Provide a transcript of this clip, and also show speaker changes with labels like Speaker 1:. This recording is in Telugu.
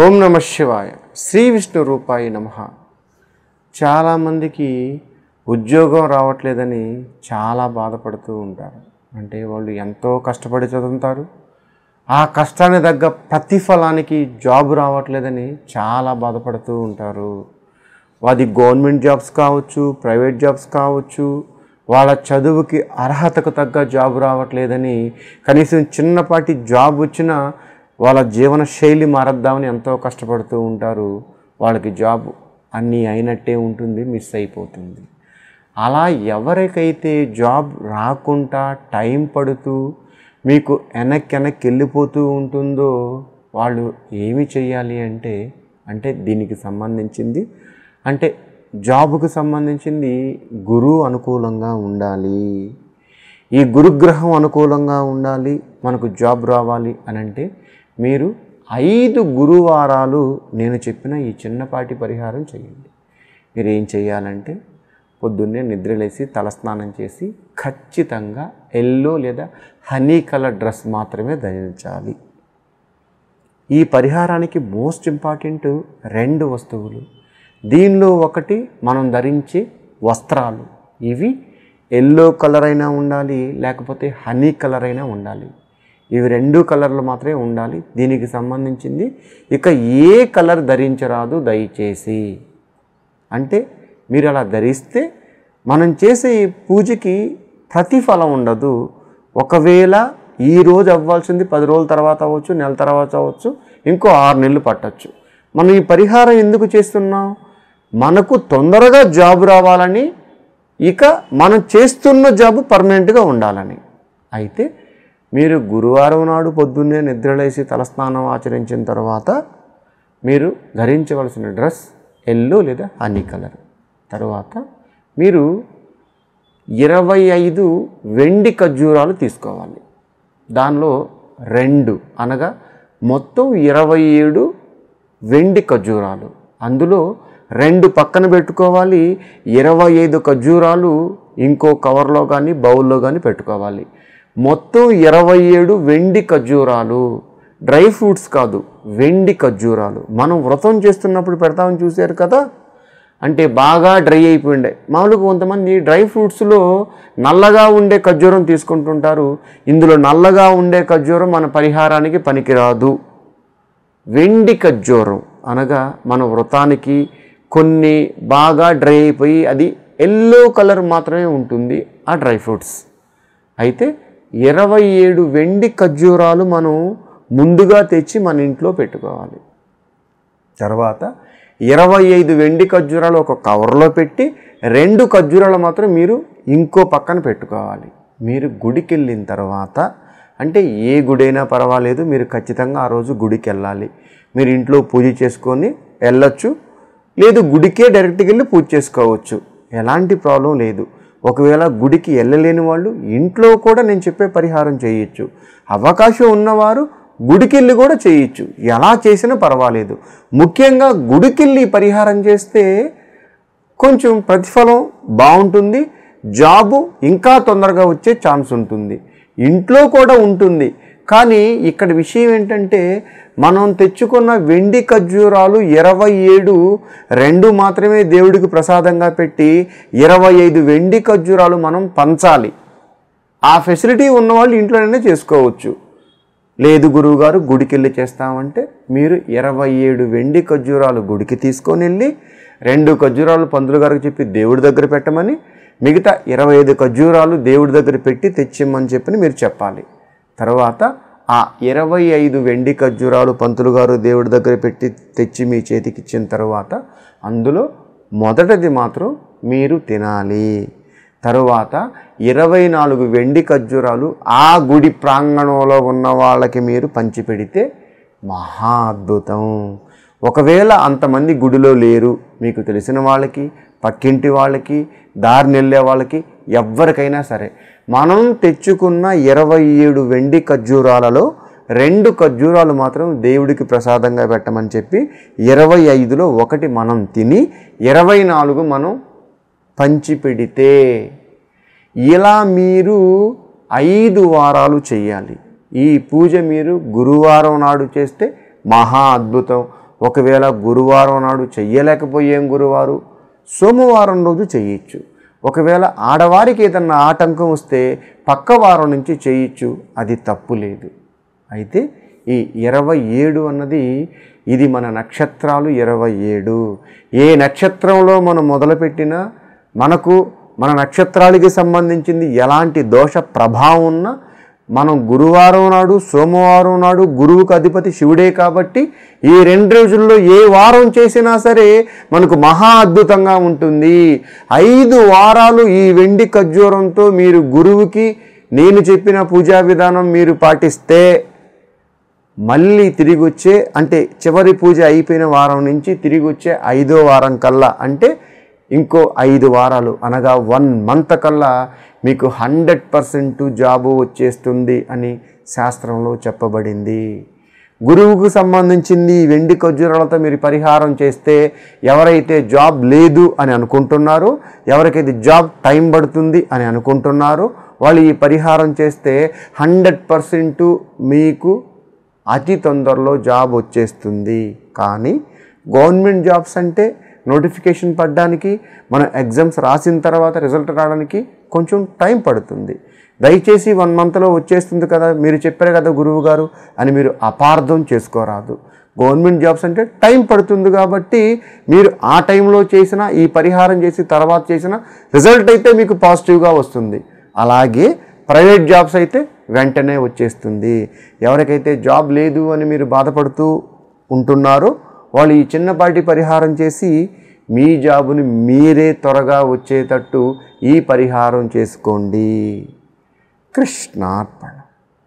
Speaker 1: ఓం నమ శివాయ. శ్రీ విష్ణు రూపాయ నమః. చాలామందికి ఉద్యోగం రావట్లేదని చాలా బాధపడుతూ ఉంటారు. అంటే వాళ్ళు ఎంతో కష్టపడి చదువుతారు, ఆ కష్టాన్ని తగ్గ ప్రతిఫలానికి జాబ్ రావట్లేదని చాలా బాధపడుతూ ఉంటారు. అది గవర్నమెంట్ జాబ్స్ కావచ్చు, ప్రైవేట్ జాబ్స్ కావచ్చు. వాళ్ళ చదువుకి అర్హతకు తగ్గ జాబ్ రావట్లేదని, కనీసం చిన్నపాటి జాబ్ వచ్చినా వాళ్ళ జీవన శైలి మారద్దామని ఎంతో కష్టపడుతూ ఉంటారు. వాళ్ళకి జాబ్ అన్నీ అయినట్టే ఉంటుంది, మిస్ అయిపోతుంది. అలా ఎవరికైతే జాబ్ రాకుండా టైం పడుతూ మీకు వెనక్కి వెళ్ళిపోతూ ఉంటుందో వాళ్ళు ఏమి చేయాలి అంటే దీనికి సంబంధించింది, అంటే జాబ్కు సంబంధించింది గురువు అనుకూలంగా ఉండాలి. ఈ గురుగ్రహం అనుకూలంగా ఉండాలి, మనకు జాబ్ రావాలి అని అంటే మీరు 5 గురువారాలు నేను చెప్పిన ఈ చిన్నపాటి పరిహారం చేయండి. మీరు ఏం చేయాలంటే పొద్దున్నే నిద్రలేసి తలస్నానం చేసి ఖచ్చితంగా ఎల్లో లేదా హనీ కలర్ డ్రెస్ మాత్రమే ధరించాలి. ఈ పరిహారానికి మోస్ట్ ఇంపార్టెంట్ 2 వస్తువులు. దీనిలో ఒకటి మనం ధరించే వస్త్రాలు. ఇవి ఎల్లో కలర్ అయినా ఉండాలి, లేకపోతే హనీ కలర్ అయినా ఉండాలి. ఇవి 2 కలర్లు మాత్రమే ఉండాలి. దీనికి సంబంధించింది ఇక ఏ కలర్ ధరించరాదు దయచేసి. అంటే మీరు అలా ధరిస్తే మనం చేసే పూజకి ప్రతిఫలం ఉండదు. ఒకవేళ ఈరోజు అవ్వాల్సింది 10 రోజుల తర్వాత అవ్వచ్చు, నెల తర్వాత అవ్వచ్చు, ఇంకో 6 నెలలు పట్టచ్చు. మనం ఈ పరిహారం ఎందుకు చేస్తున్నాం? మనకు తొందరగా జాబ్ రావాలని, ఇక మనం చేస్తున్న జాబ్ పర్మనెంట్గా ఉండాలని. అయితే మీరు గురువారం నాడు పొద్దున్నే నిద్రలేసి తలస్నానం ఆచరించిన తర్వాత మీరు ధరించవలసిన డ్రెస్ ఎల్లో లేదా హనీ కలర్. తర్వాత మీరు 25 వెండి ఖర్జూరాలు తీసుకోవాలి. దానిలో 2 అనగా మొత్తం 27 వెండి ఖర్జూరాలు. అందులో 2 పక్కన పెట్టుకోవాలి. 25 ఖర్జూరాలు ఇంకో కవర్లో కానీ బౌల్లో కానీ పెట్టుకోవాలి. మొత్తం 27 వెండి ఖర్జూరాలు. డ్రై ఫ్రూట్స్ కాదు, వెండి ఖర్జూరాలు. మనం వ్రతం చేస్తున్నప్పుడు పెడతామని చూశారు కదా, అంటే బాగా డ్రై అయిపోయిండే. మామూలుగా కొంతమంది డ్రై ఫ్రూట్స్లో నల్లగా ఉండే ఖర్జూరం తీసుకుంటుంటారు. ఇందులో నల్లగా ఉండే ఖర్జూరం మన పరిహారానికి పనికిరాదు. వెండి ఖర్జూరం అనగా మన వ్రతానికి కొన్ని బాగా డ్రై అయిపోయి అది ఎల్లో కలర్ మాత్రమే ఉంటుంది ఆ డ్రై ఫ్రూట్స్. అయితే 27 వెండి ఖర్జూరాలు మనం ముందుగా తెచ్చి మన ఇంట్లో పెట్టుకోవాలి. తర్వాత 25 వెండి ఖర్జూరాలు ఒక కవర్లో పెట్టి 2 ఖర్జూరాలు మాత్రం మీరు ఇంకో పక్కన పెట్టుకోవాలి. మీరు గుడికి వెళ్ళిన తర్వాత, అంటే ఏ గుడైనా పర్వాలేదు, మీరు ఖచ్చితంగా ఆ రోజు గుడికి వెళ్ళాలి. మీరు ఇంట్లో పూజ చేసుకొని వెళ్ళొచ్చు, లేదు గుడికే డైరెక్ట్గా వెళ్ళి పూజ చేసుకోవచ్చు, ఎలాంటి ప్రాబ్లం లేదు. ఒకవేళ గుడికి వెళ్ళలేని వాళ్ళు ఇంట్లో కూడా నేను చెప్పే పరిహారం చేయొచ్చు. అవకాశం ఉన్నవారు గుడికి వెళ్ళి కూడా చేయొచ్చు, ఎలా చేసినా పర్వాలేదు. ముఖ్యంగా గుడికి వెళ్ళి పరిహారం చేస్తే కొంచెం ప్రతిఫలం బాగుంటుంది, జాబు ఇంకా తొందరగా వచ్చే ఛాన్స్ ఉంటుంది. ఇంట్లో కూడా ఉంటుంది. కానీ ఇక్కడ విషయం ఏంటంటే మనం తెచ్చుకున్న వెండి ఖర్జూరాలు 27, 2 మాత్రమే దేవుడికి ప్రసాదంగా పెట్టి 25 వెండి ఖర్జూరాలు మనం పంచాలి. ఆ ఫెసిలిటీ ఉన్నవాళ్ళు ఇంట్లోనే చేసుకోవచ్చు. లేదు గురువుగారు గుడికి వెళ్ళి చేస్తామంటే మీరు 27 వెండి ఖర్జూరాలు గుడికి తీసుకొని వెళ్ళి 2 ఖర్జూరాలు పంతులు గారికి చెప్పి దేవుడి దగ్గర పెట్టమని, మిగతా 25 ఖర్జూరాలు దేవుడి దగ్గర పెట్టి తెచ్చిమ్మని చెప్పని మీరు చెప్పాలి. తర్వాత ఆ 25 వెండి ఖర్జూరాలు పంతులు గారు దేవుడి దగ్గర పెట్టి తెచ్చి మీ చేతికి ఇచ్చిన తర్వాత అందులో మొదటిది మాత్రం మీరు తినాలి. తరువాత 24 వెండి ఖర్జూరాలు ఆ గుడి ప్రాంగణంలో ఉన్న వాళ్ళకి మీరు పంచిపెడితే మహా అద్భుతం. ఒకవేళ అంతమంది గుడిలో లేరు, మీకు తెలిసిన వాళ్ళకి, పక్కింటి వాళ్ళకి, దారిని వెళ్ళే వాళ్ళకి, ఎవరికైనా సరే మనం తెచ్చుకున్న 27 వెండి ఖర్జూరాలలో 2 ఖర్జూరాలు మాత్రం దేవుడికి ప్రసాదంగా పెట్టమని చెప్పి 25లో 1 మనం తిని 24 మనం పంచిపెడితే, ఇలా మీరు 5 వారాలు చేయాలి. ఈ పూజ మీరు గురువారం నాడు చేస్తే మహా అద్భుతం. ఒకవేళ గురువారం నాడు చెయ్యలేకపోయాం గురువారం, సోమవారం రోజు చేయొచ్చు. ఒకవేళ ఆడవారికి ఏదన్నా ఆటంకం వస్తే పక్క వారం నుంచి చేయొచ్చు, అది తప్పు లేదు. అయితే ఈ 27 అన్నది ఇది మన నక్షత్రాలు 27. ఏ నక్షత్రంలో మనం మొదలుపెట్టినా మనకు మన నక్షత్రాలకి సంబంధించింది ఎలాంటి దోష ప్రభావం ఉన్నా మనం గురువారం నాడు సోమవారం నాడు గురువుకు అధిపతి శివుడే కాబట్టి ఈ 2 రోజుల్లో ఏ వారం చేసినా సరే మనకు మహా అద్భుతంగా ఉంటుంది. 5 వారాలు ఈ వెండి ఖర్జూరంతో మీరు గురువుకి నేను చెప్పిన పూజా విధానం మీరు పాటిస్తే మళ్ళీ తిరిగి వచ్చే అంటే చివరి పూజ అయిపోయిన వారం నుంచి తిరిగి వచ్చే 5వ వారం కల్లా అంటే ఇంకో 5 వారాలు అనగా 1 మంత్ కల్లా మీకు 100% జాబు వచ్చేస్తుంది అని శాస్త్రంలో చెప్పబడింది. గురువుకు సంబంధించింది వెండి ఖర్జూరాలతో మీరు పరిహారం చేస్తే ఎవరైతే జాబ్ లేదు అని అనుకుంటున్నారో, ఎవరికైతే జాబ్ టైం పడుతుంది అని అనుకుంటున్నారో వాళ్ళు ఈ పరిహారం చేస్తే 100% మీకు అతి తొందరలో జాబ్ వచ్చేస్తుంది. కానీ గవర్నమెంట్ జాబ్స్ అంటే నోటిఫికేషన్ పడడానికి మనం ఎగ్జామ్స్ రాసిన తర్వాత రిజల్ట్ రావడానికి కొంచెం టైం పడుతుంది. దయచేసి 1 మంత్లో వచ్చేస్తుంది కదా, మీరు చెప్పారు కదా గురువు గారు అని మీరు అపార్థం చేసుకోరాదు. గవర్నమెంట్ జాబ్స్ అంటే టైం పడుతుంది కాబట్టి మీరు ఆ టైంలో చేసిన ఈ పరిహారం చేసి తర్వాత చేసిన రిజల్ట్ అయితే మీకు పాజిటివ్గా వస్తుంది. అలాగే ప్రైవేట్ జాబ్స్ అయితే వెంటనే వచ్చేస్తుంది. ఎవరికైతే జాబ్ లేదు అని మీరు బాధపడుతూ ఉంటున్నారో వాళ్ళు ఈ చిన్నపాటి పరిహారం చేసి మీ జాబుని మీరే త్వరగా వచ్చేటట్టు ఈ పరిహారం చేసుకోండి. కృష్ణార్పణ.